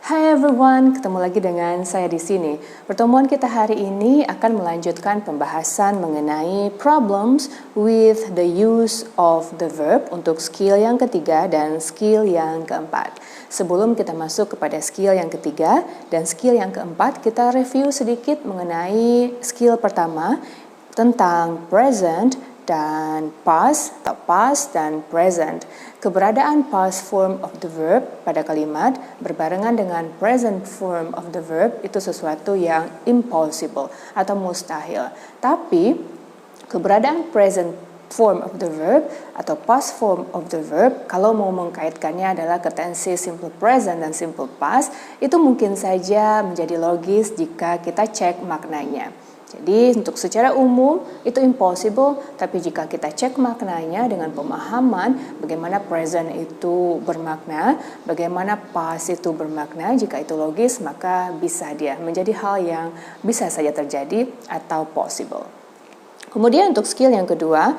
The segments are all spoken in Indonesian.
Hai everyone, ketemu lagi dengan saya di sini. Pertemuan kita hari ini akan melanjutkan pembahasan mengenai problems with the use of the verb untuk skill yang ketiga dan skill yang keempat. Sebelum kita masuk kepada skill yang ketiga dan skill yang keempat, kita review sedikit mengenai skill pertama tentang present dan past atau past dan present. Keberadaan past form of the verb pada kalimat berbarengan dengan present form of the verb itu sesuatu yang impossible atau mustahil. Tapi keberadaan present form of the verb atau past form of the verb, kalau mau mengkaitkannya adalah ke tenses simple present dan simple past, itu mungkin saja menjadi logis jika kita cek maknanya. Jadi untuk secara umum itu impossible, tapi jika kita cek maknanya dengan pemahaman bagaimana present itu bermakna, bagaimana past itu bermakna, jika itu logis maka bisa dia menjadi hal yang bisa saja terjadi atau possible. Kemudian untuk skill yang kedua,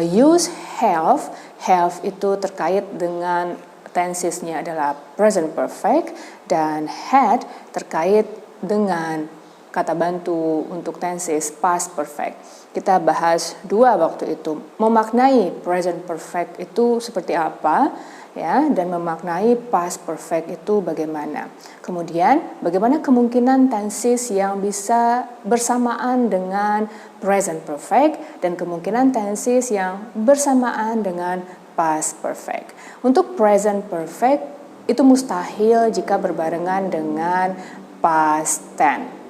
use have. Have itu terkait dengan tensesnya adalah present perfect dan had terkait dengan kata bantu untuk tenses past perfect. Kita bahas dua waktu itu. Memaknai present perfect itu seperti apa, ya, dan memaknai past perfect itu bagaimana. Kemudian, bagaimana kemungkinan tenses yang bisa bersamaan dengan present perfect dan kemungkinan tenses yang bersamaan dengan past perfect. Untuk present perfect itu mustahil jika berbarengan dengan past tense.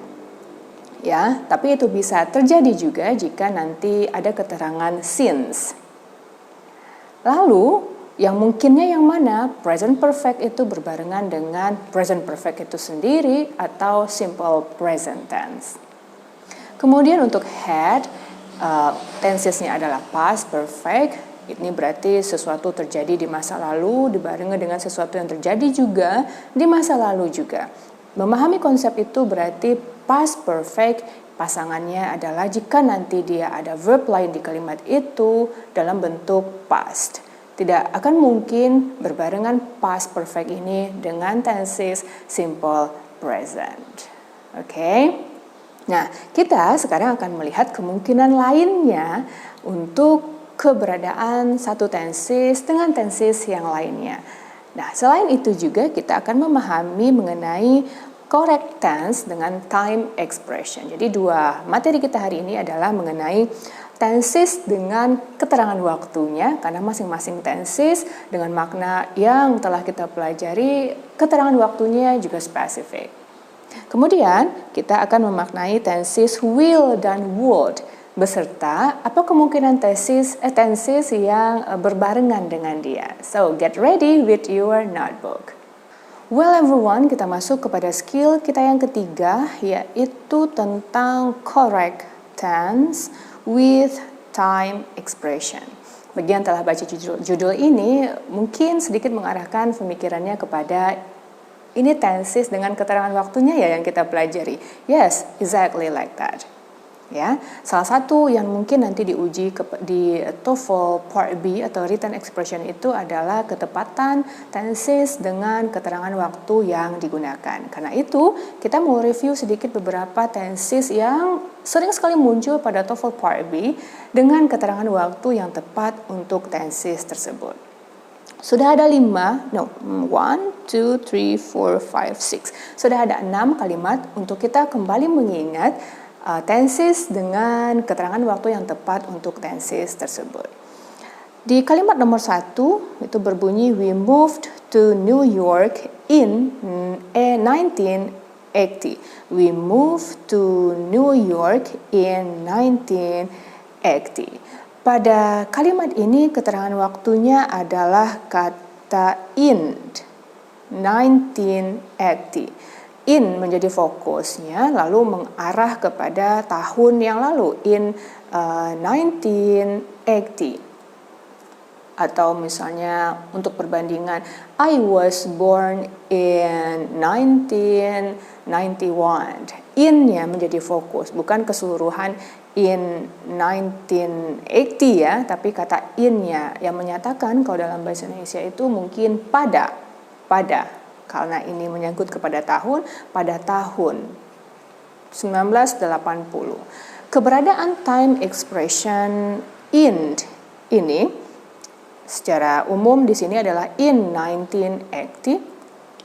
Ya, tapi itu bisa terjadi juga jika nanti ada keterangan since. Lalu, yang mungkinnya yang mana? Present perfect itu berbarengan dengan present perfect itu sendiri atau simple present tense. Kemudian untuk had, tensesnya adalah past perfect. Ini berarti sesuatu terjadi di masa lalu dibarengi dengan sesuatu yang terjadi juga di masa lalu juga. Memahami konsep itu berarti past perfect pasangannya adalah jika nanti dia ada verb lain di kalimat itu dalam bentuk past. Tidak akan mungkin berbarengan past perfect ini dengan tenses simple present. Oke? Nah, kita sekarang akan melihat kemungkinan lainnya untuk keberadaan satu tenses dengan tenses yang lainnya. Nah, selain itu juga kita akan memahami mengenai correct tense dengan time expression. Jadi dua materi kita hari ini adalah mengenai tenses dengan keterangan waktunya, karena masing-masing tenses dengan makna yang telah kita pelajari, keterangan waktunya juga spesifik. Kemudian kita akan memaknai tenses will dan would, beserta apa kemungkinan tenses yang berbarengan dengan dia. So, get ready with your notebook. Well everyone, kita masuk kepada skill kita yang ketiga, yaitu tentang correct tense with time expression. Bagi yang telah baca judul ini, mungkin sedikit mengarahkan pemikirannya kepada ini tenses dengan keterangan waktunya ya yang kita pelajari. Yes, exactly like that. Ya, salah satu yang mungkin nanti diuji di TOEFL Part B atau written expression itu adalah ketepatan tenses dengan keterangan waktu yang digunakan. Karena itu, kita mau review sedikit beberapa tenses yang sering sekali muncul pada TOEFL Part B dengan keterangan waktu yang tepat untuk tenses tersebut. Sudah ada 1, 2, 3, 4, 5, 6. Sudah ada 6 kalimat untuk kita kembali mengingat tenses dengan keterangan waktu yang tepat untuk tenses tersebut. Di kalimat nomor 1 itu berbunyi we moved to New York in 1980. We moved to New York in 1980. Pada kalimat ini keterangan waktunya adalah kata in 1980. In menjadi fokusnya, lalu mengarah kepada tahun yang lalu, in 1980. Atau misalnya untuk perbandingan, I was born in 1991. In-nya menjadi fokus, bukan keseluruhan in 1980 ya, tapi kata in-nya yang menyatakan kalau dalam bahasa Indonesia itu mungkin pada, karena ini menyangkut kepada tahun, pada tahun 1980. Keberadaan time expression in ini secara umum di sini adalah in 1980.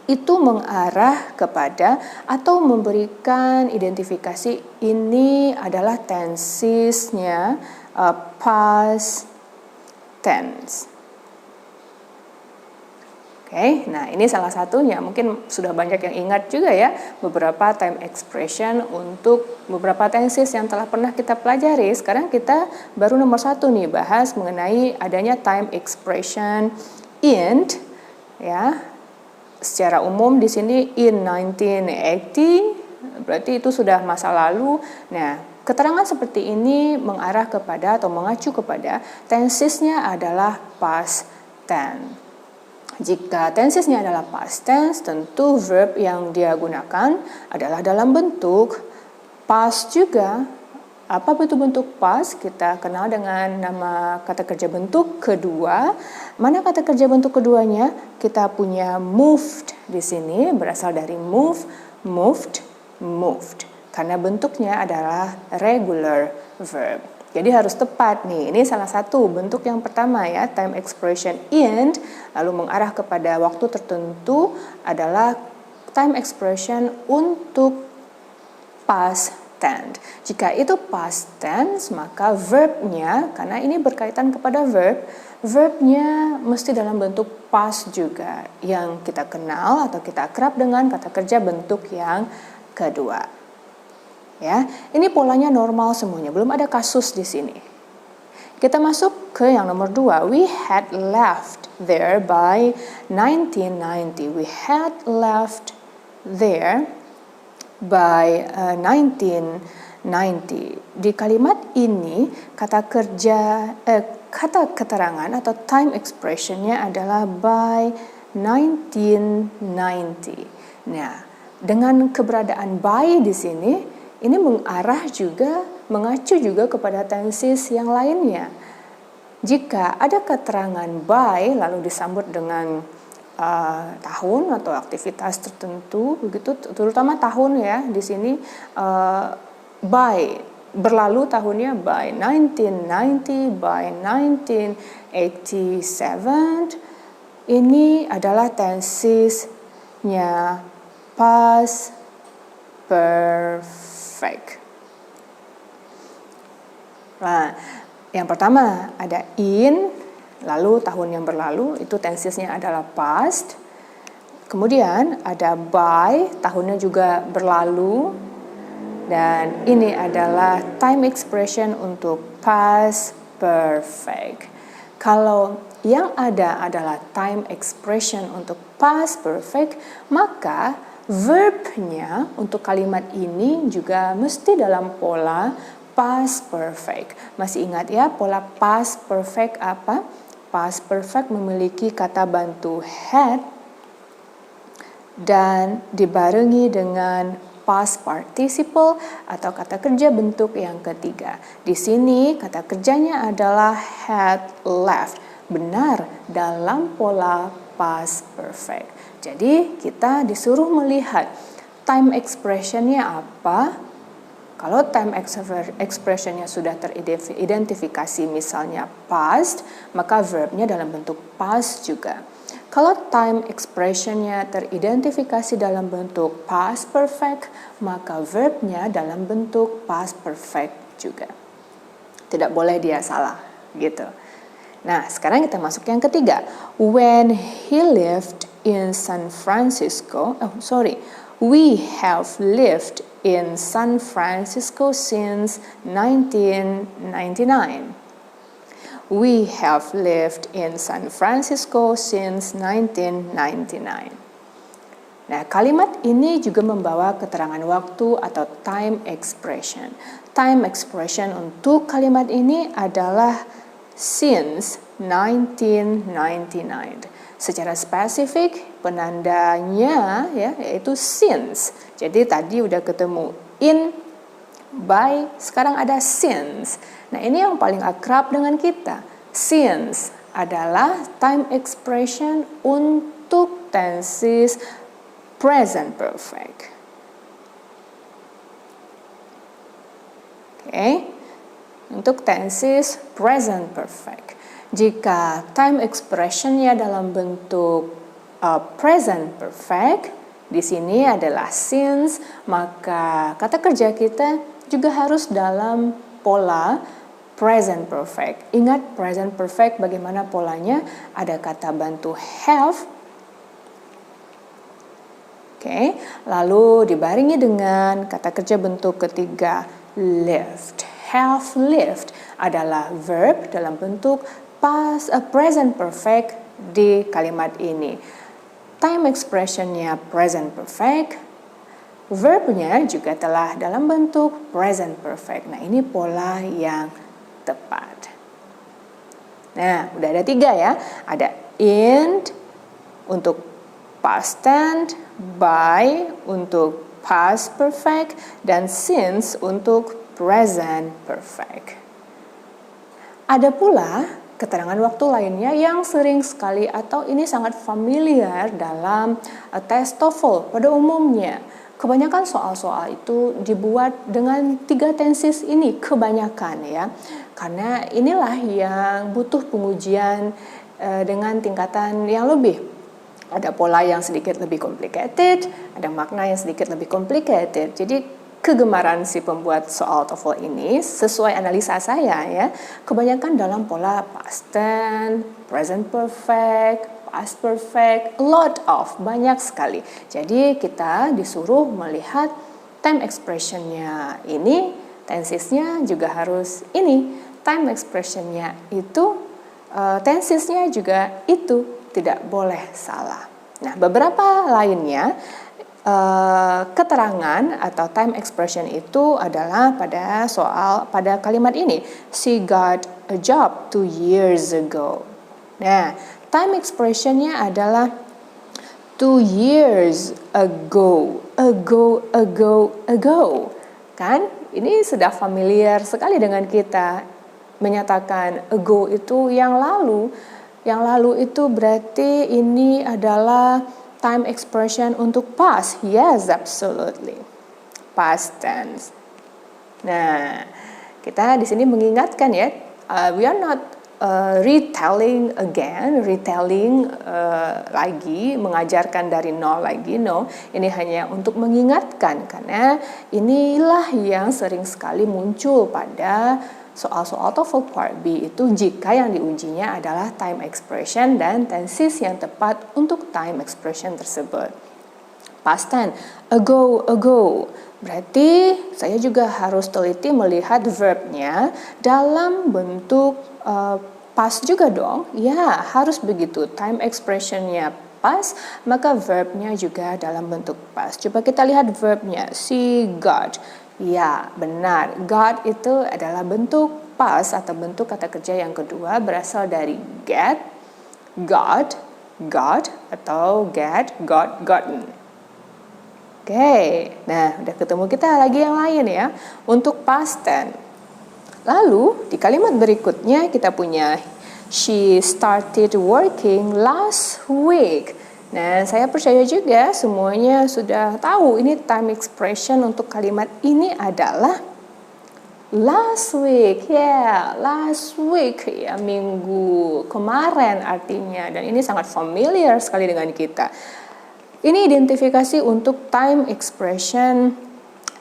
Itu mengarah kepada atau memberikan identifikasi ini adalah tensesnya past tense. Oke, nah ini salah satunya. Mungkin sudah banyak yang ingat juga ya beberapa time expression untuk beberapa tenses yang telah pernah kita pelajari. Sekarang kita baru nomor 1 nih bahas mengenai adanya time expression in ya. Secara umum di sini in 1980 berarti itu sudah masa lalu. Nah, keterangan seperti ini mengarah kepada atau mengacu kepada tensesnya adalah past tense. Jika tensesnya adalah past tense, tentu verb yang dia gunakan adalah dalam bentuk past juga. Apa bentuk past? Kita kenal dengan nama kata kerja bentuk kedua. Mana kata kerja bentuk keduanya? Kita punya moved di sini, berasal dari move, moved. Karena bentuknya adalah regular verb. Jadi harus tepat nih. Ini salah satu bentuk yang pertama ya, time expression in, lalu mengarah kepada waktu tertentu adalah time expression untuk past tense. Jika itu past tense, maka verbnya, karena ini berkaitan kepada verbnya mesti dalam bentuk past juga, yang kita kenal atau kita akrab dengan kata kerja bentuk yang kedua. Ya, ini polanya normal semuanya, belum ada kasus di sini. Kita masuk ke yang nomor 2. We had left there by 1990. We had left there by 1990. Di kalimat ini kata keterangan atau time expressionnya adalah by 1990. Nah, dengan keberadaan by di sini, ini mengacu juga kepada tenses yang lainnya. Jika ada keterangan by lalu disambut dengan tahun atau aktivitas tertentu, begitu, terutama tahun ya di sini by berlalu tahunnya by 1990, by 1987. Ini adalah tensesnya past perfect. Nah, yang pertama ada in, lalu tahun yang berlalu, itu tensesnya adalah past. Kemudian ada by, tahunnya juga berlalu. Dan ini adalah time expression untuk past perfect. Kalau yang ada adalah time expression untuk past perfect, maka verbnya untuk kalimat ini juga mesti dalam pola past perfect. Masih ingat ya pola past perfect apa? Past perfect memiliki kata bantu had dan dibarengi dengan past participle atau kata kerja bentuk yang ketiga. Di sini kata kerjanya adalah had left. Benar dalam pola past perfect. Jadi kita disuruh melihat time expressionnya apa. Kalau time expressionnya sudah teridentifikasi misalnya past, maka verbnya dalam bentuk past juga. Kalau time expressionnya teridentifikasi dalam bentuk past perfect, maka verbnya dalam bentuk past perfect juga. Tidak boleh dia salah, gitu. Nah, sekarang kita masuk yang ketiga. When he lived in San Francisco, we have lived in San Francisco since 1999. We have lived in San Francisco since 1999. Nah, kalimat ini juga membawa keterangan waktu atau time expression. Time expression untuk kalimat ini adalah since 1999. Secara spesifik penandanya ya yaitu since. Jadi tadi udah ketemu in by, sekarang ada since. Nah, ini yang paling akrab dengan kita. Since adalah time expression untuk tenses present perfect. Oke. Untuk tenses present perfect. Jika time expressionnya dalam bentuk present perfect, di sini adalah since, maka kata kerja kita juga harus dalam pola present perfect. Ingat present perfect bagaimana polanya? Ada kata bantu have. Oke, lalu dibarengi dengan kata kerja bentuk ketiga lived. Have lived adalah verb dalam bentuk present perfect di kalimat ini. Time expressionnya present perfect, verbnya juga telah dalam bentuk present perfect. Nah, ini pola yang tepat. Nah, udah ada 3 ya. Ada in untuk past tense, by untuk past perfect, dan since untuk present perfect. Ada pula keterangan waktu lainnya yang sering sekali atau ini sangat familiar dalam tes TOEFL pada umumnya. Kebanyakan soal-soal itu dibuat dengan 3 tenses ini, kebanyakan ya. Karena inilah yang butuh pengujian dengan tingkatan yang lebih. Ada pola yang sedikit lebih complicated, ada makna yang sedikit lebih complicated. Jadi kegemaran si pembuat soal TOEFL ini sesuai analisa saya ya, kebanyakan dalam pola past tense, present perfect, past perfect, a lot of, banyak sekali. Jadi kita disuruh melihat time expressionnya ini, tensesnya juga harus ini, time expressionnya itu, tensesnya juga itu, tidak boleh salah. Nah, beberapa lainnya keterangan atau time expression itu adalah pada kalimat ini, she got a job 2 years ago. Nah, time expressionnya adalah 2 years ago, ago. Kan? Ini sudah familiar sekali dengan kita. Menyatakan ago itu yang lalu. Yang lalu itu berarti ini adalah time expression untuk past. Yes, absolutely. Past tense. Nah, kita di sini mengingatkan ya, we are not retelling lagi, mengajarkan dari nol lagi, no. Ini hanya untuk mengingatkan, karena inilah yang sering sekali muncul pada soal-soal TOEFL Part B itu jika yang diujinya adalah time expression dan tenses yang tepat untuk time expression tersebut. Past tense, ago. Berarti saya juga harus teliti melihat verbnya dalam bentuk past juga dong. Ya, harus begitu. Time expressionnya past, maka verbnya juga dalam bentuk past. Coba kita lihat verbnya, she got. Ya, benar. Got itu adalah bentuk past atau bentuk kata kerja yang kedua berasal dari get, got, atau get, got, gotten. Oke, nah udah ketemu kita lagi yang lain ya. Untuk past tense. Lalu di kalimat berikutnya kita punya she started working last week. Nah, saya percaya juga semuanya sudah tahu ini time expression untuk kalimat ini adalah last week. Ya, last week ya, minggu kemarin artinya. Dan ini sangat familiar sekali dengan kita. Ini identifikasi untuk time expression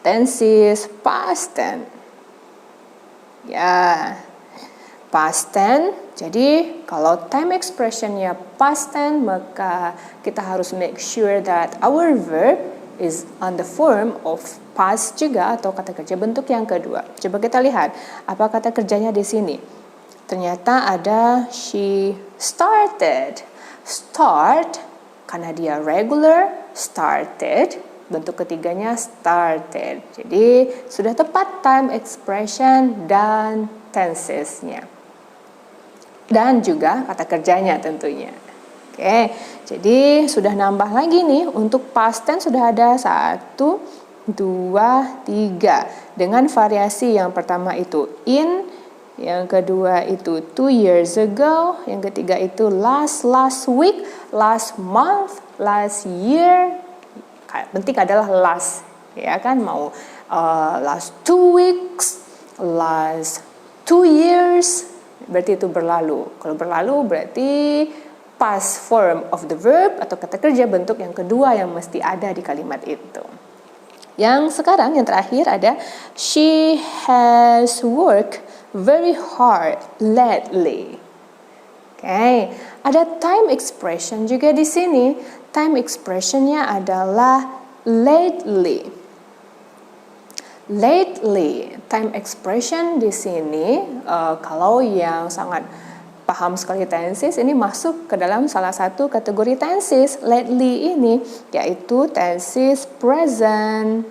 tenses past tense. Ya, past tense. Jadi kalau time expressionnya past tense, maka kita harus make sure that our verb is on the form of past juga atau kata kerja bentuk yang kedua. Coba kita lihat apa kata kerjanya di sini. Ternyata ada she started. Start karena dia regular, started. Bentuk ketiganya started. Jadi sudah tepat time expression dan tensesnya. Dan juga kata kerjanya tentunya. Oke, jadi sudah nambah lagi nih. Untuk past tense sudah ada 1, 2, 2, 3. Dengan variasi yang pertama itu in, yang kedua itu 2 years ago, yang ketiga itu last week, last month, last year. Penting adalah last, ya kan, mau last 2 weeks, last 2 years, berarti itu berlalu. Kalau berlalu berarti past form of the verb atau kata kerja bentuk yang kedua yang mesti ada di kalimat itu. Yang sekarang yang terakhir ada she has worked very hard lately. Oke, ada time expression juga di sini. Time expressionnya adalah lately. Lately, time expression di sini kalau yang sangat paham sekali tenses ini masuk ke dalam salah satu kategori tenses lately ini, yaitu tenses present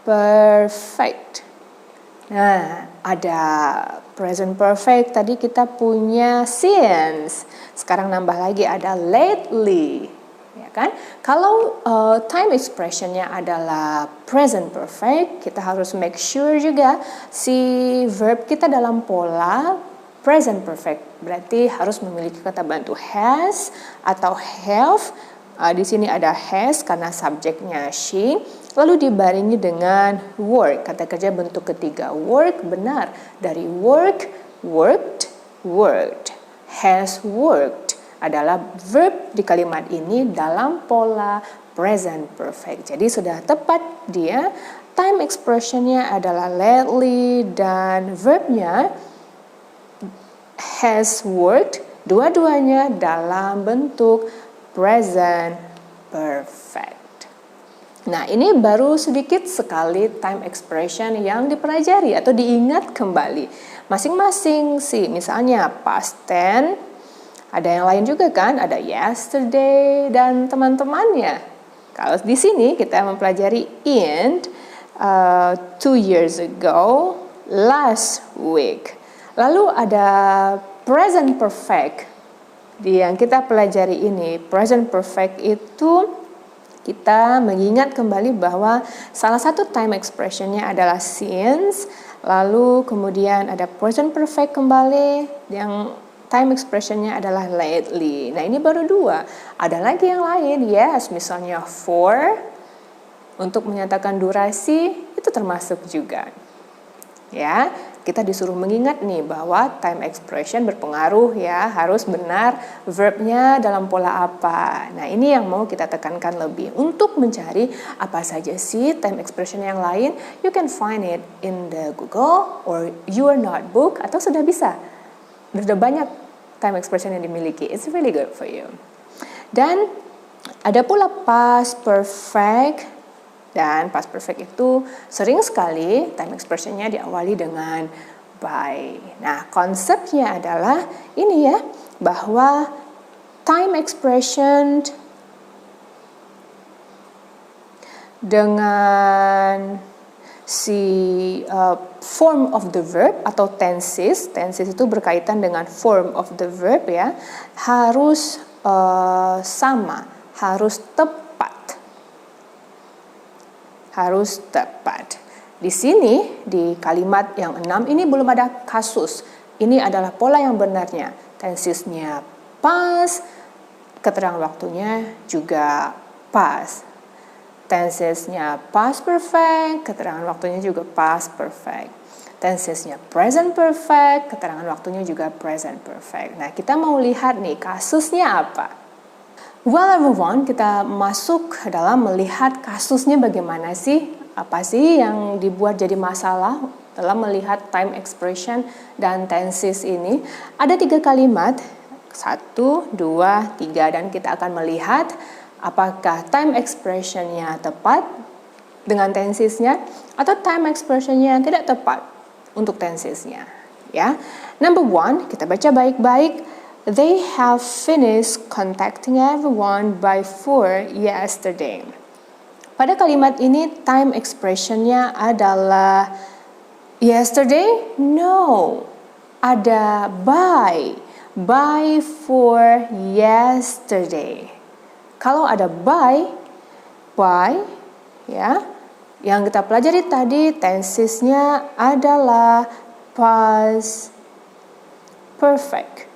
perfect. Nah, ada present perfect, tadi kita punya since, sekarang nambah lagi ada lately, ya kan? Kalau time expressionnya adalah present perfect, kita harus make sure juga si verb kita dalam pola present perfect, berarti harus memiliki kata bantu has atau have. Di sini ada has karena subjeknya she, lalu dibarengi dengan work, kata kerja bentuk ketiga. Work benar, dari work, worked, worked. Has worked adalah verb di kalimat ini dalam pola present perfect. Jadi sudah tepat dia. Time expressionnya adalah lately dan verbnya has worked, dua-duanya dalam bentuk present perfect. Nah, ini baru sedikit sekali time expression yang dipelajari atau diingat kembali. Masing-masing sih, misalnya past tense, ada yang lain juga kan, ada yesterday dan teman-temannya. Kalau di sini kita mempelajari in, 2 years ago, last week. Lalu ada present perfect. Yang kita pelajari ini, present perfect itu kita mengingat kembali bahwa salah satu time expressionnya adalah since, lalu kemudian ada present perfect kembali yang time expressionnya adalah lately. Nah, ini baru dua. Ada lagi yang lain, yes, misalnya for, untuk menyatakan durasi, itu termasuk juga. Ya, kita disuruh mengingat nih bahwa time expression berpengaruh ya, harus benar verbnya dalam pola apa. Nah, ini yang mau kita tekankan lebih. Untuk mencari apa saja sih time expression yang lain, you can find it in the Google or your notebook, atau sudah bisa. Sudah banyak time expression yang dimiliki. It's really good for you. Dan ada pula past perfect. Dan past perfect itu sering sekali time expressionnya diawali dengan by. Nah, konsepnya adalah ini ya, bahwa time expression dengan si form of the verb atau tenses itu berkaitan dengan form of the verb ya, harus sama, harus tepat. Harus tepat. Di sini, di kalimat yang 6 ini belum ada kasus. Ini adalah pola yang benarnya. Tensesnya past, keterangan waktunya juga past. Tensesnya past perfect, keterangan waktunya juga past perfect. Tensesnya present perfect, keterangan waktunya juga present perfect. Nah, kita mau lihat nih kasusnya apa. Well everyone, kita masuk dalam melihat kasusnya bagaimana sih, apa sih yang dibuat jadi masalah dalam melihat time expression dan tenses ini. Ada 3 kalimat, 1, 2, 3, dan kita akan melihat apakah time expressionnya tepat dengan tensesnya atau time expressionnya tidak tepat untuk tensesnya. Ya, number 1, kita baca baik-baik. They have finished contacting everyone by 4 yesterday. Pada kalimat ini time expressionnya adalah yesterday? No. Ada by. By 4 yesterday. Kalau ada by Ya. Yang kita pelajari tadi tensesnya adalah past perfect.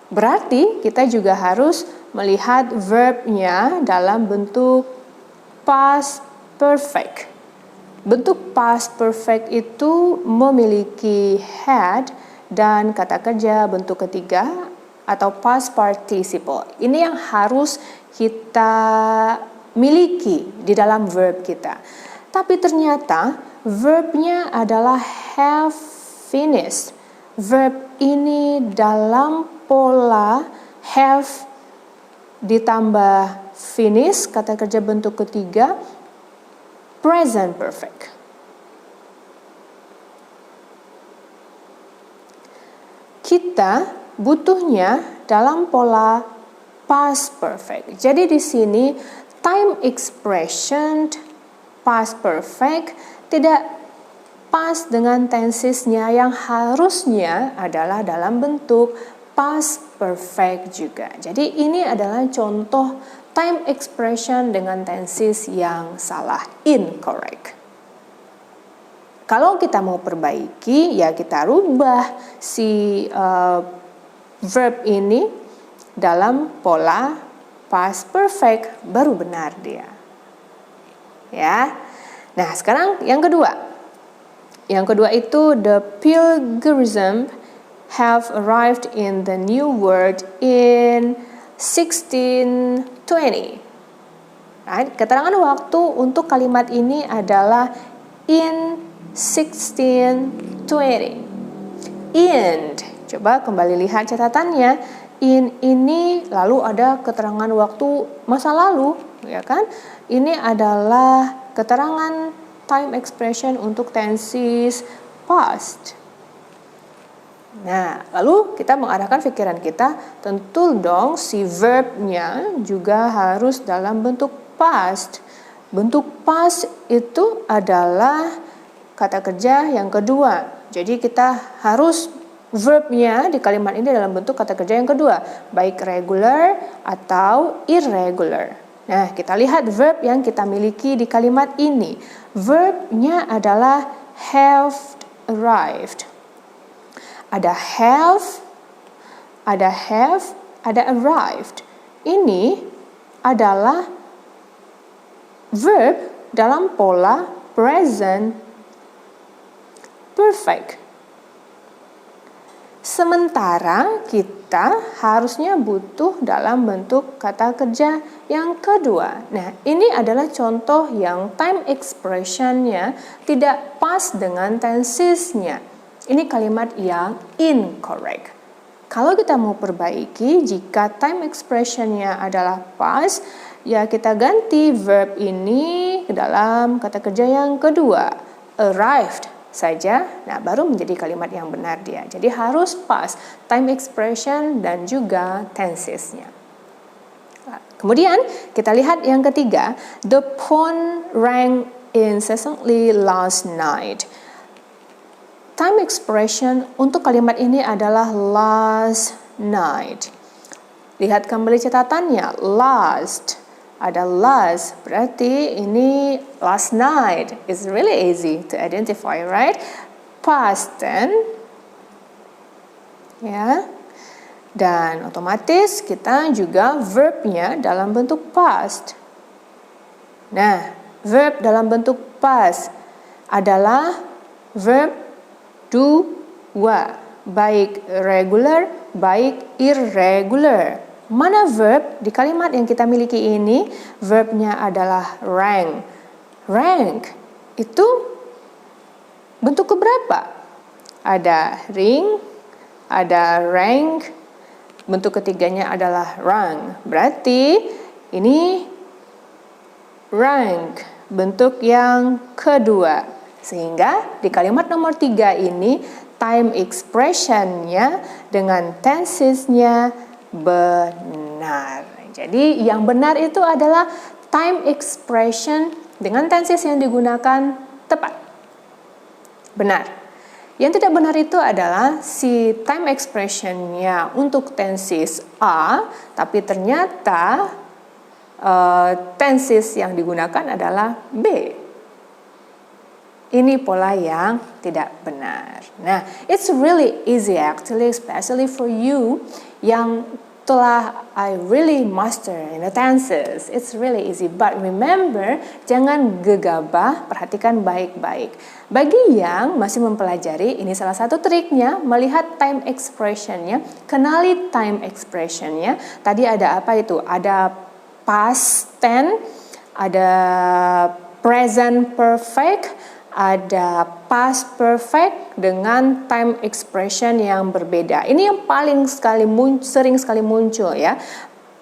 Berarti kita juga harus melihat verbnya dalam bentuk past perfect. Bentuk past perfect itu memiliki had dan kata kerja bentuk ketiga atau past participle. Ini yang harus kita miliki di dalam verb kita. Tapi ternyata verbnya adalah have finished. Verb ini dalam pola have ditambah finish, kata kerja bentuk ketiga, present perfect. Kita butuhnya dalam pola past perfect. Jadi di sini time expression past perfect tidak pas dengan tensesnya yang harusnya adalah dalam bentuk past perfect juga. Jadi ini adalah contoh time expression dengan tenses yang salah, incorrect. Kalau kita mau perbaiki, ya kita rubah si verb ini dalam pola past perfect, baru benar dia. Ya. Nah, sekarang yang kedua. Yang kedua itu the pilgrim have arrived in the New World in 1620. Right? Keterangan waktu untuk kalimat ini adalah in 1620. In, coba kembali lihat catatannya. In ini lalu ada keterangan waktu masa lalu, ya kan? Ini adalah keterangan time expression untuk tenses past. Nah, lalu kita mengarahkan pikiran kita, tentu dong si verbnya juga harus dalam bentuk past. Bentuk past itu adalah kata kerja yang kedua. Jadi kita harus verbnya di kalimat ini dalam bentuk kata kerja yang kedua, baik regular atau irregular. Nah, kita lihat verb yang kita miliki di kalimat ini. Verbnya adalah have arrived. Ada have, ada arrived. Ini adalah verb dalam pola present perfect. Sementara kita harusnya butuh dalam bentuk kata kerja yang kedua. Nah, ini adalah contoh yang time expression-nya tidak pas dengan tensesnya. Ini kalimat yang incorrect. Kalau kita mau perbaiki, jika time expression-nya adalah pas, ya kita ganti verb ini ke dalam kata kerja yang kedua, arrived saja. Nah, baru menjadi kalimat yang benar dia. Jadi harus pas time expression dan juga tensesnya. Kemudian kita lihat yang ketiga, the phone rang incessantly last night. Time expression untuk kalimat ini adalah last night. Lihat kembali catatannya, last. Ada last, berarti ini last night. It's really easy to identify, right? Past tense. Ya. Dan otomatis kita juga verbnya dalam bentuk past. Nah, verb dalam bentuk past adalah verb dua, baik regular, baik irregular. Mana verb di kalimat yang kita miliki ini? Verbnya adalah rang. Rank itu bentuk keberapa? Ada ring, ada rank, bentuk ketiganya adalah rang. Berarti ini rank, bentuk yang kedua. Sehingga di kalimat nomor 3 ini time expression-nya dengan tensesnya benar. Jadi yang benar itu adalah time expression dengan tenses yang digunakan tepat. Benar. Yang tidak benar itu adalah si time expression-nya untuk tenses A, tapi ternyata tenses yang digunakan adalah be. Ini pola yang tidak benar. Nah, it's really easy actually, especially for you yang telah I really master in the tenses. It's really easy. But remember, jangan gegabah, perhatikan baik-baik. Bagi yang masih mempelajari, ini salah satu triknya, melihat time expression-nya, kenali time expression-nya. Tadi ada apa itu? Ada past tense, ada present perfect, ada past perfect dengan time expression yang berbeda. Ini yang paling sering sekali muncul ya.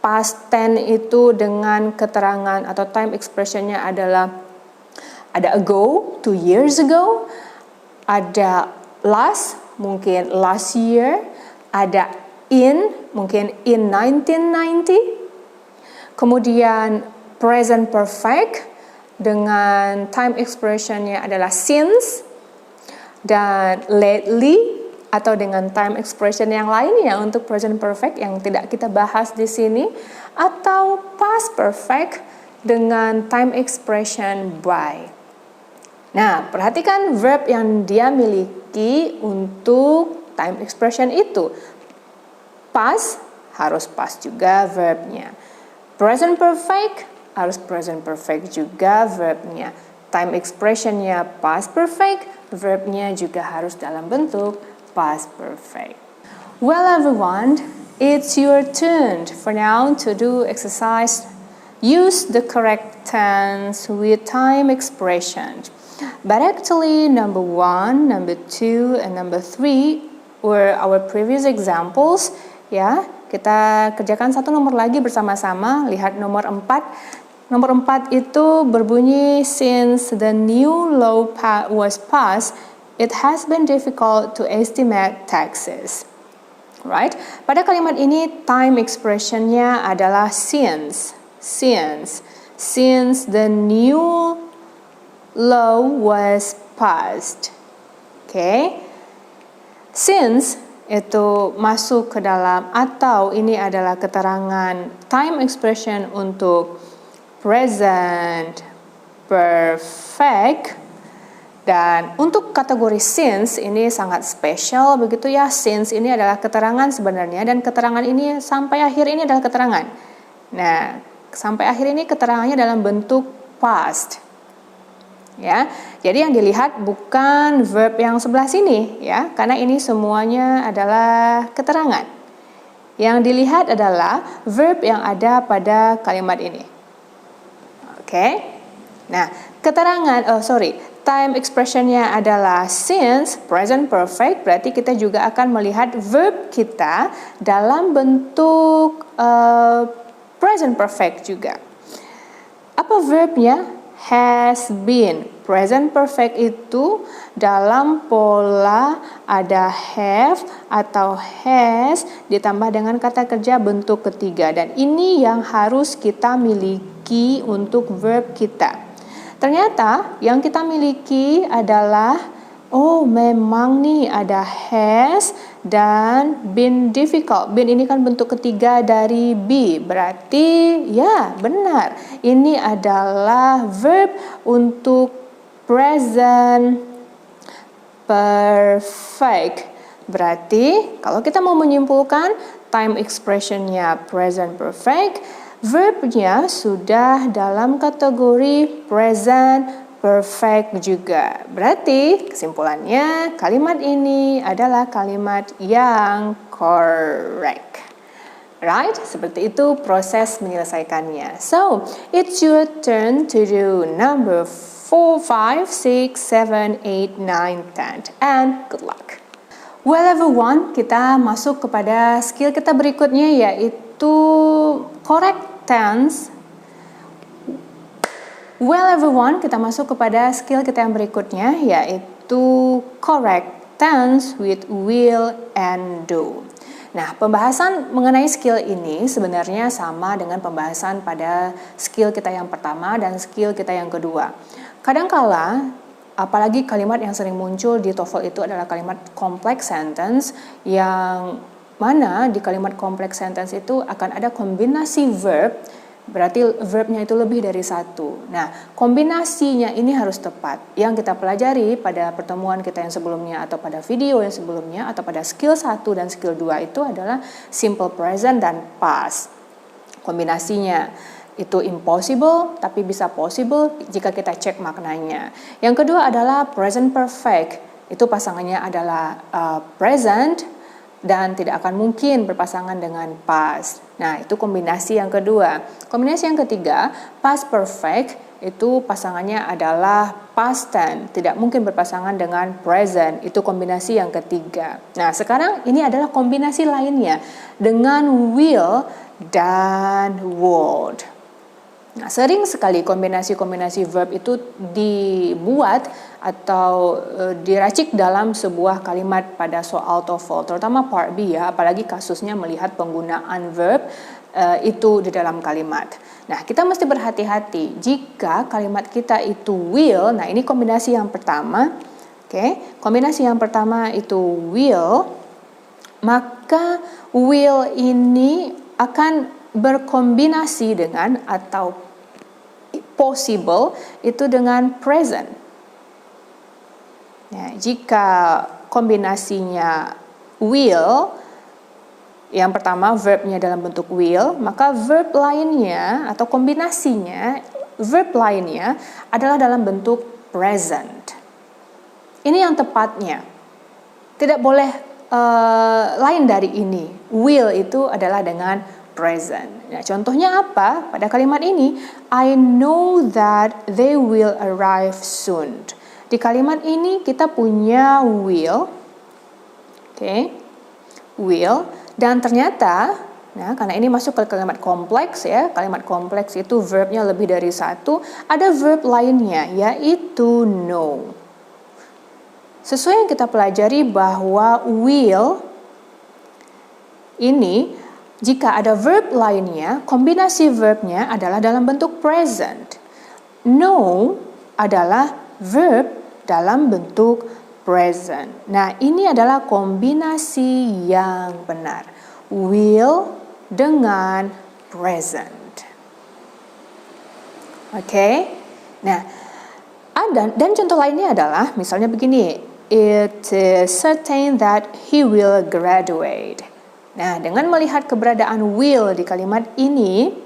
Past tense itu dengan keterangan atau time expressionnya adalah ada ago, 2 years ago, ada last, mungkin last year, ada in, mungkin in 1990, kemudian present perfect dengan time expressionnya adalah since, dan lately atau dengan time expression yang lainnya untuk present perfect yang tidak kita bahas di sini, atau past perfect dengan time expression by. Nah, perhatikan verb yang dia miliki untuk time expression itu. Past harus past juga verbnya. Present perfect harus present perfect juga verbnya. Time expressionnya past perfect, verbnya juga harus dalam bentuk past perfect. Well everyone, it's your turn for now to do exercise. Use the correct tense with time expression. But actually number 1, number 2, and number 3 were our previous examples. Ya, kita kerjakan satu nomor lagi bersama-sama. Lihat nomor 4. Nomor 4 itu berbunyi, since the new law was passed, it has been difficult to estimate taxes. Right? Pada kalimat ini time expressionnya adalah since. Since the new law was passed. Okay? Since itu masuk ke dalam, atau ini adalah keterangan time expression untuk present perfect. Dan untuk kategori since ini sangat spesial begitu ya. Since ini adalah keterangan sebenarnya, dan keterangan ini sampai akhir ini adalah keterangan. Nah, sampai akhir ini keterangannya dalam bentuk past. Ya. Jadi yang dilihat bukan verb yang sebelah sini ya, karena ini semuanya adalah keterangan. Yang dilihat adalah verb yang ada pada kalimat ini. Oke. Nah, time expressionnya adalah since, present perfect, berarti kita juga akan melihat verb kita dalam bentuk present perfect juga. Apa verbnya? Has been. Present perfect itu dalam pola ada have atau has ditambah dengan kata kerja bentuk ketiga, dan ini yang harus kita miliki untuk verb kita. Ternyata yang kita miliki adalah, oh memang nih ada has dan been difficult. Been ini kan bentuk ketiga dari be, berarti ya benar. Ini adalah verb untuk present perfect. Berarti kalau kita mau menyimpulkan time expressionnya present perfect, verbnya sudah dalam kategori present perfect juga. Berarti kesimpulannya kalimat ini adalah kalimat yang correct. Right? Seperti itu proses menyelesaikannya. So, it's your turn to do number 4, 5, 6, 7, 8, 9, 10. And good luck. Well everyone, kita masuk kepada skill kita berikutnya, yaitu correct tense. Well everyone, kita masuk kepada skill kita yang berikutnya, yaitu correct tense with will and do. Nah, pembahasan mengenai skill ini sebenarnya sama dengan pembahasan pada skill kita yang pertama dan skill kita yang kedua. Kadangkala, apalagi kalimat yang sering muncul di TOEFL itu adalah kalimat complex sentence, yang mana di kalimat complex sentence itu akan ada kombinasi verb berarti verbnya itu lebih dari satu. Nah, kombinasinya ini harus tepat. Yang kita pelajari pada pertemuan kita yang sebelumnya atau pada video yang sebelumnya atau pada skill 1 dan skill 2 itu adalah simple present dan past. Kombinasinya itu impossible tapi bisa possible jika kita cek maknanya. Yang kedua adalah present perfect. Itu pasangannya adalah present dan tidak akan mungkin berpasangan dengan past. Nah, itu kombinasi yang kedua. Kombinasi yang ketiga, past perfect, itu pasangannya adalah past tense, tidak mungkin berpasangan dengan present. Itu kombinasi yang ketiga. Nah, sekarang ini adalah kombinasi lainnya dengan will dan would. Nah, sering sekali kombinasi-kombinasi verb itu dibuat atau diracik dalam sebuah kalimat pada soal TOEFL, terutama part B ya, apalagi kasusnya melihat penggunaan verb itu di dalam kalimat. Nah, kita mesti berhati-hati jika kalimat kita itu will. Nah, ini kombinasi yang pertama. Oke, kombinasi yang pertama itu will, maka will ini akan berkombinasi dengan atau possible itu dengan present. Ya, jika kombinasinya will, yang pertama verbnya dalam bentuk will, maka verb lainnya atau kombinasinya verb lainnya adalah dalam bentuk present. Ini yang tepatnya. Tidak boleh lain dari ini. Will itu adalah dengan present. Nah, contohnya apa? Pada kalimat ini, I know that they will arrive soon. Di kalimat ini kita punya will, will, dan ternyata, nah, karena ini masuk ke kalimat kompleks ya, kalimat kompleks itu verbnya lebih dari satu, ada verb lainnya yaitu know. Sesuai yang kita pelajari bahwa will ini jika ada verb lainnya, kombinasi verbnya adalah dalam bentuk present. Know adalah verb dalam bentuk present. Nah, ini adalah kombinasi yang benar. Will dengan present. Oke? Nah, dan contoh lainnya adalah misalnya begini. It is certain that he will graduate. Nah, dengan melihat keberadaan will di kalimat ini,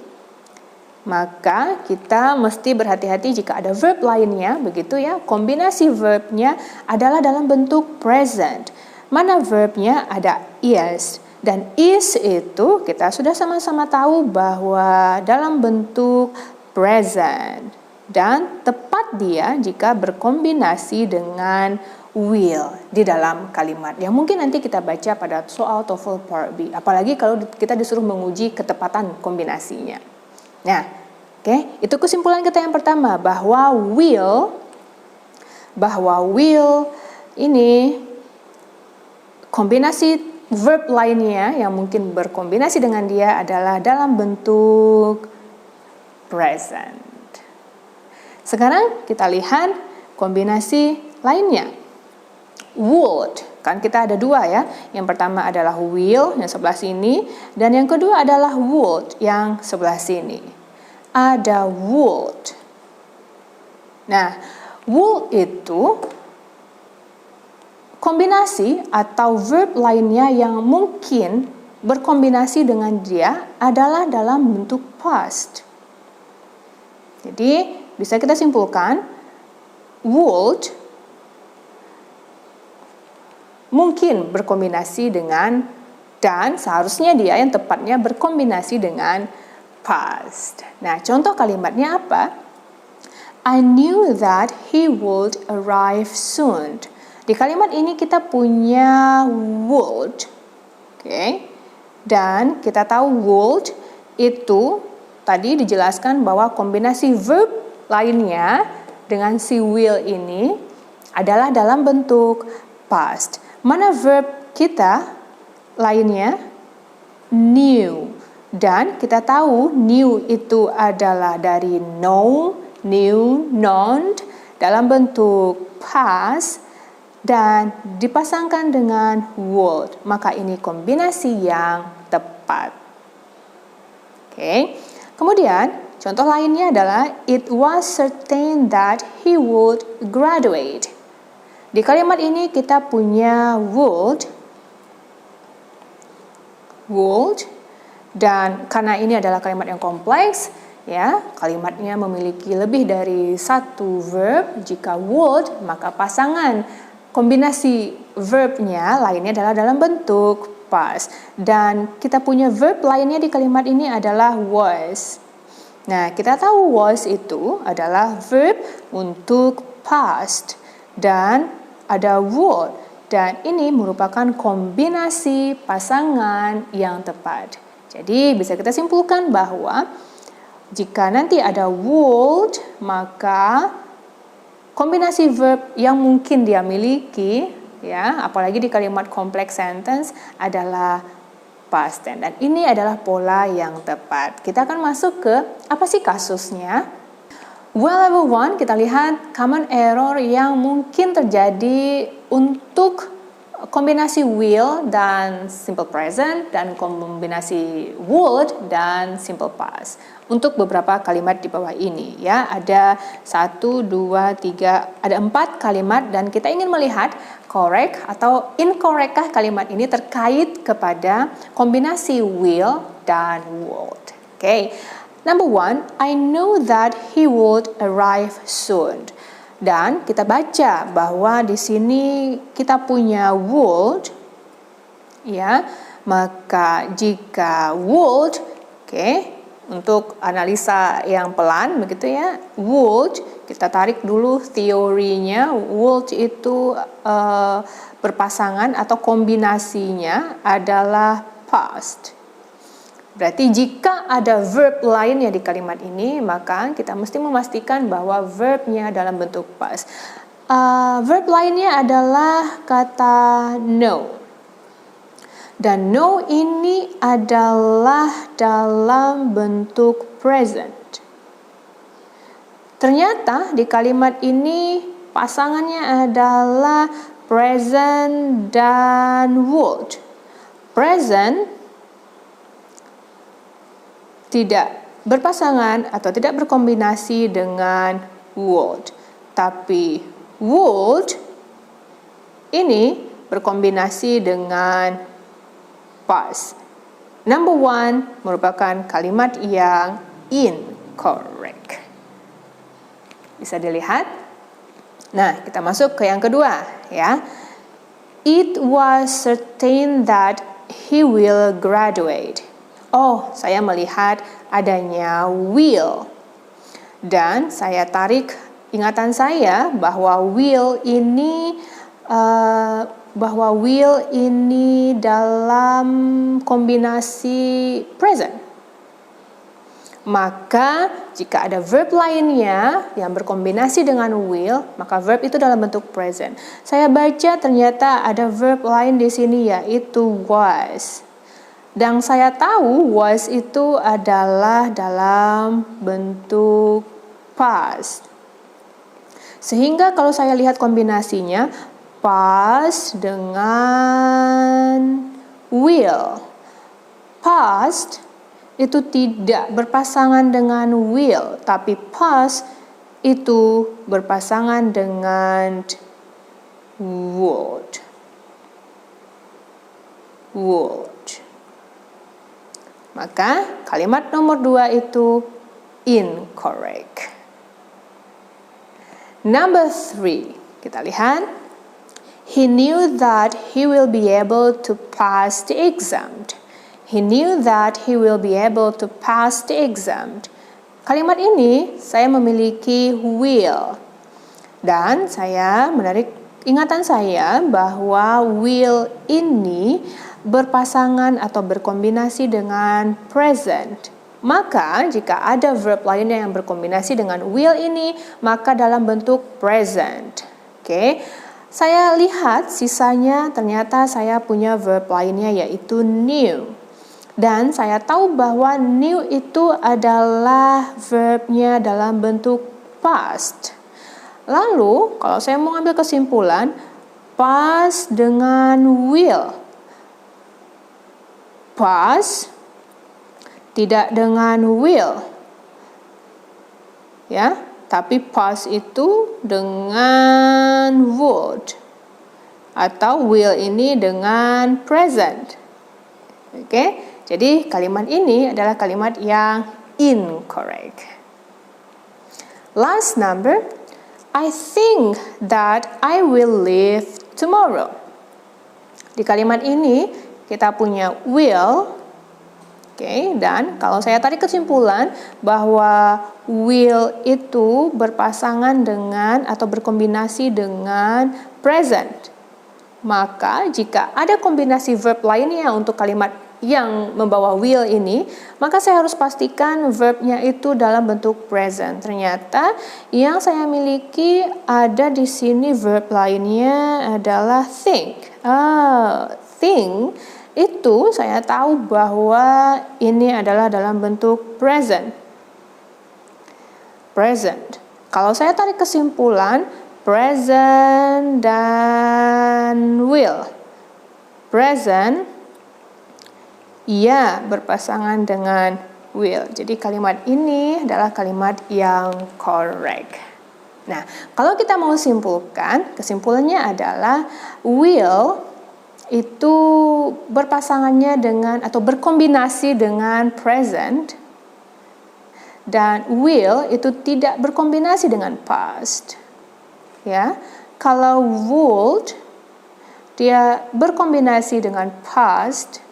maka kita mesti berhati-hati jika ada verb lainnya, begitu ya, kombinasi verbnya adalah dalam bentuk present. Mana verbnya? Ada is. Dan is itu kita sudah sama-sama tahu bahwa dalam bentuk present. Dan tepat dia jika berkombinasi dengan will di dalam kalimat yang mungkin nanti kita baca pada soal TOEFL Part B, apalagi kalau kita disuruh menguji ketepatan kombinasinya. Nah, itu kesimpulan kita yang pertama, bahwa will ini kombinasi verb lainnya yang mungkin berkombinasi dengan dia adalah dalam bentuk present. Sekarang kita lihat kombinasi lainnya. Would, kan kita ada dua ya. Yang pertama adalah will yang sebelah sini, dan yang kedua adalah would yang sebelah sini. Ada would. Nah, would itu kombinasi atau verb lainnya yang mungkin berkombinasi dengan dia adalah dalam bentuk past. Jadi, bisa kita simpulkan would mungkin berkombinasi dengan dan, seharusnya dia yang tepatnya berkombinasi dengan past. Nah, contoh kalimatnya apa? I knew that he would arrive soon. Di kalimat ini kita punya would, dan kita tahu would itu tadi dijelaskan bahwa kombinasi verb lainnya dengan si will ini adalah dalam bentuk past. Mana verb kita lainnya? Knew. Dan kita tahu knew itu adalah dari know, knew, known dalam bentuk past dan dipasangkan dengan would. Maka ini kombinasi yang tepat. Kemudian, contoh lainnya adalah it was certain that he would graduate. Di kalimat ini kita punya would, dan karena ini adalah kalimat yang kompleks, ya, kalimatnya memiliki lebih dari satu verb. Jika would, maka pasangan kombinasi verbnya lainnya adalah dalam bentuk past. Dan kita punya verb lainnya di kalimat ini adalah was. Nah, kita tahu was itu adalah verb untuk past dan ada would. Dan ini merupakan kombinasi pasangan yang tepat. Jadi bisa kita simpulkan bahwa jika nanti ada would, maka kombinasi verb yang mungkin dia miliki, ya, apalagi di kalimat complex sentence adalah past tense. Dan ini adalah pola yang tepat. Kita akan masuk ke apa sih kasusnya. Well, level 1 kita lihat common error yang mungkin terjadi untuk kombinasi will dan simple present dan kombinasi would dan simple past. Untuk beberapa kalimat di bawah ini, ya, ada 1, 2, 3, ada 4 kalimat dan kita ingin melihat correct atau incorrectkah kalimat ini terkait kepada kombinasi will dan would. Oke. Number 1, I know that he would arrive soon. Dan kita baca bahwa di sini kita punya would, ya. Maka jika would, untuk analisa yang pelan begitu ya, would kita tarik dulu teorinya. Would itu berpasangan atau kombinasinya adalah past. Berarti jika ada verb lainnya di kalimat ini, maka kita mesti memastikan bahwa verbnya dalam bentuk past. Verb lainnya adalah kata know. Dan know ini adalah dalam bentuk present. Ternyata di kalimat ini pasangannya adalah present dan would. Present tidak berpasangan atau tidak berkombinasi dengan would. Tapi would ini berkombinasi dengan past. Number 1 merupakan kalimat yang incorrect. Bisa dilihat? Nah, kita masuk ke yang kedua, ya. It was certain that he will graduate. Oh, saya melihat adanya will. Dan saya tarik ingatan saya bahwa will ini dalam kombinasi present. Maka jika ada verb lainnya yang berkombinasi dengan will, maka verb itu dalam bentuk present. Saya baca ternyata ada verb lain di sini yaitu was. Dan saya tahu was itu adalah dalam bentuk past. Sehingga kalau saya lihat kombinasinya, past dengan will. Past itu tidak berpasangan dengan will, tapi past itu berpasangan dengan would. Maka kalimat nomor 2 itu incorrect. Number 3, kita lihat. He knew that he will be able to pass the exam. He knew that he will be able to pass the exam. Kalimat ini saya memiliki will. Dan saya menarik ingatan saya bahwa will ini berpasangan atau berkombinasi dengan present. Maka jika ada verb lainnya yang berkombinasi dengan will ini, maka dalam bentuk present. Saya lihat sisanya ternyata saya punya verb lainnya yaitu knew. Dan saya tahu bahwa knew itu adalah verbnya dalam bentuk past. Lalu kalau saya mau ambil kesimpulan, past dengan will. Past tidak dengan will. ya. Tapi past itu dengan would, atau will ini dengan present. Oke, jadi kalimat ini adalah kalimat yang incorrect. Last number, I think that I will leave tomorrow. Di kalimat ini kita punya will. Oke, dan kalau saya tarik kesimpulan bahwa will itu berpasangan dengan atau berkombinasi dengan present, maka jika ada kombinasi verb lainnya untuk kalimat yang membawa will ini, maka saya harus pastikan verbnya itu dalam bentuk present. Ternyata yang saya miliki ada di sini verb lainnya adalah think. Think itu saya tahu bahwa ini adalah dalam bentuk present. Present. Kalau saya tarik kesimpulan, present dan will. Present, ya, berpasangan dengan will. Jadi kalimat ini adalah kalimat yang correct. Nah, kalau kita mau simpulkan, kesimpulannya adalah will itu berpasangannya dengan atau berkombinasi dengan present, dan will itu tidak berkombinasi dengan past. Ya, kalau would dia berkombinasi dengan past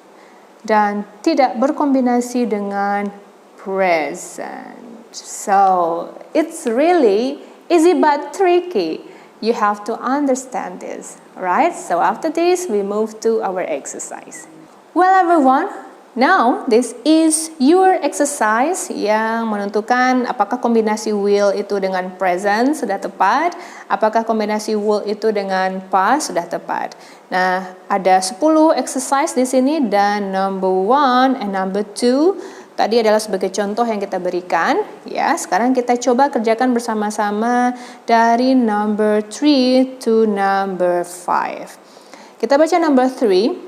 dan tidak berkombinasi dengan present. So it's really easy but tricky. You have to understand this, right? So after this, we move to our exercise. Well, everyone, now this is your exercise yang menentukan apakah kombinasi will itu dengan present sudah tepat, apakah kombinasi will itu dengan past sudah tepat. Nah, ada 10 exercise di sini, dan number 1 and number 2 tadi adalah sebagai contoh yang kita berikan. Ya, sekarang kita coba kerjakan bersama-sama dari number 3 to number 5. Kita baca number 3.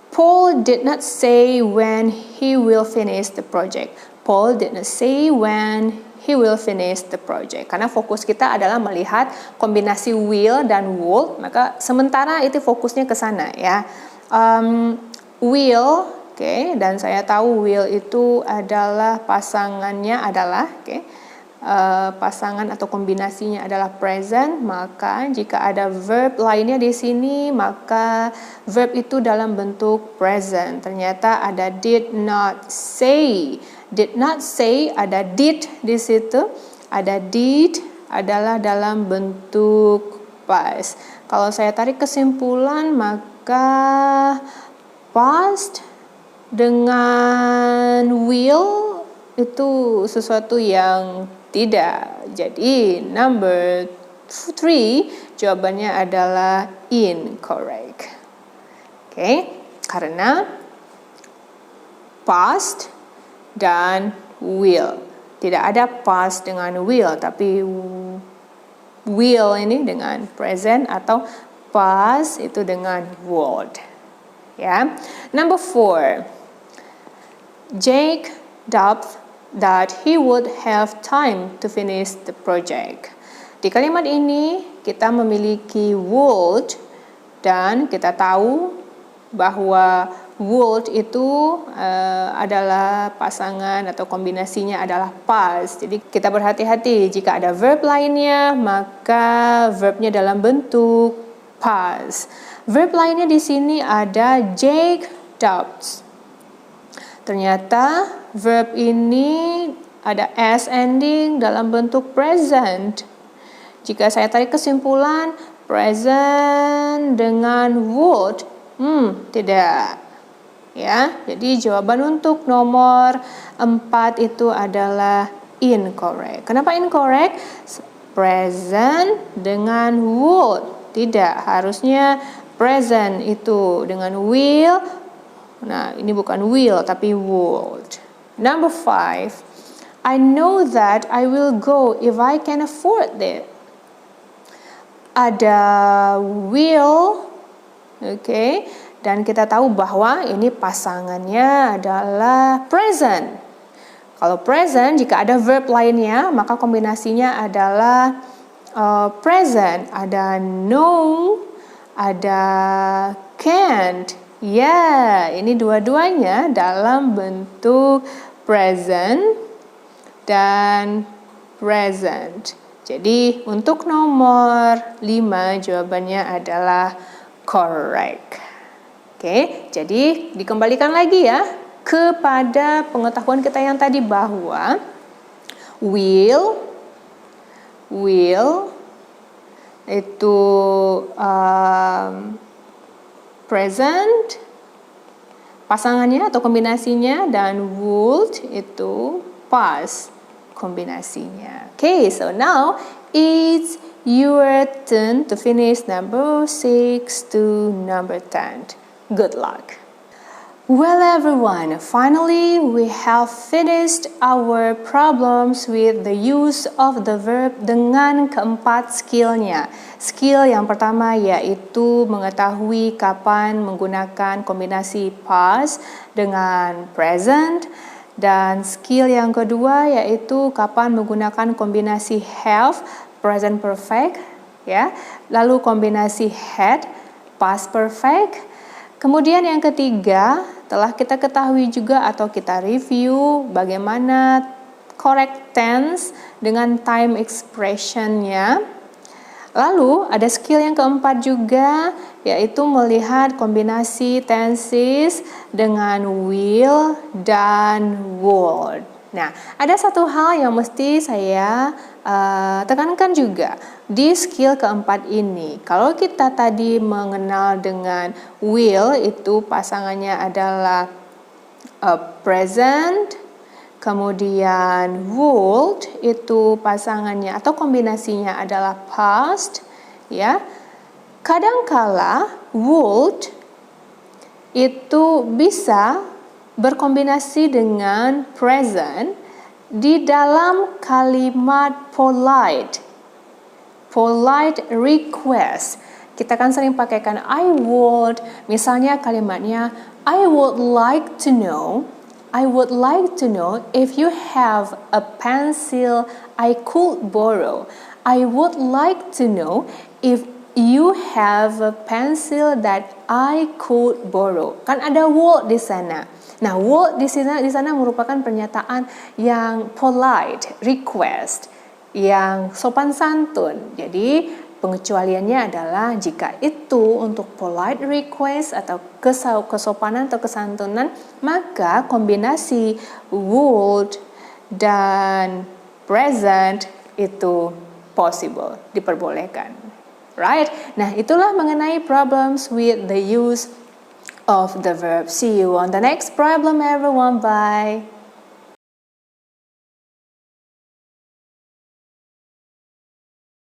Paul did not say when he will finish the project. Paul did not say when he will finish the project. Karena fokus kita adalah melihat kombinasi will dan would, maka sementara itu fokusnya ke sana ya. Will. Oke, dan saya tahu will itu adalah pasangannya adalah pasangan atau kombinasinya adalah present, maka jika ada verb lainnya di sini maka verb itu dalam bentuk present. Ternyata ada did not say. Did not say, ada did di situ. Ada did adalah dalam bentuk past. Kalau saya tarik kesimpulan maka past dengan will itu sesuatu yang tidak. Jadi number 3 jawabannya adalah incorrect. Oke, karena past dan will. Tidak ada past dengan will, tapi will ini dengan present atau past itu dengan would. Ya. Number 4. Jake doubted that he would have time to finish the project. Di kalimat ini kita memiliki would, dan kita tahu bahwa would itu adalah pasangan atau kombinasinya adalah past. Jadi kita berhati-hati jika ada verb lainnya maka verbnya dalam bentuk past. Verb lainnya di sini ada Jake doubts. Ternyata verb ini ada s ending dalam bentuk present. Jika saya tarik kesimpulan present dengan would, tidak. Ya, jadi jawaban untuk nomor 4 itu adalah incorrect. Kenapa incorrect? Present dengan would. Tidak, harusnya present itu dengan will. Nah, ini bukan will tapi would. Number 5. I know that I will go if I can afford it. Ada will, okay, dan kita tahu bahwa ini pasangannya adalah present. Kalau present, jika ada verb lainnya, maka kombinasinya adalah present. Ada no, ada can't. Ya, ini dua-duanya dalam bentuk present dan present. Jadi untuk nomor 5 jawabannya adalah correct. Oke, jadi dikembalikan lagi ya kepada pengetahuan kita yang tadi bahwa will itu present pasangannya atau kombinasinya, dan would itu past kombinasinya. Okay, so now it's your turn to finish number 6 to number 10. Good luck. Well everyone, finally we have finished our problems with the use of the verb dengan keempat skillnya. Skill yang pertama yaitu mengetahui kapan menggunakan kombinasi past dengan present, dan skill yang kedua yaitu kapan menggunakan kombinasi have, present perfect, ya. Lalu kombinasi had, past perfect. Kemudian yang ketiga, telah kita ketahui juga atau kita review bagaimana correct tense dengan time expression-nya. Lalu ada skill yang keempat juga, yaitu melihat kombinasi tenses dengan will dan would. Nah, ada satu hal yang mesti saya tekankan juga di skill keempat ini. Kalau kita tadi mengenal dengan will, itu pasangannya adalah present, kemudian would itu pasangannya atau kombinasinya adalah past, ya. Kadangkala would itu bisa berkombinasi dengan present di dalam kalimat polite request. Kita kan sering pakaikan I would, misalnya kalimatnya I would like to know if you have a pencil I could borrow. I would like to know if you have a pencil that I could borrow. Kan ada would di sana. Nah, would di sana merupakan pernyataan yang polite, request, yang sopan santun. Jadi, pengecualiannya adalah jika itu untuk polite request atau kesopanan atau kesantunan, maka kombinasi would dan present itu possible, diperbolehkan. Right? Nah, itulah mengenai problems with the use of the verb. See you on the next problem, everyone. Bye.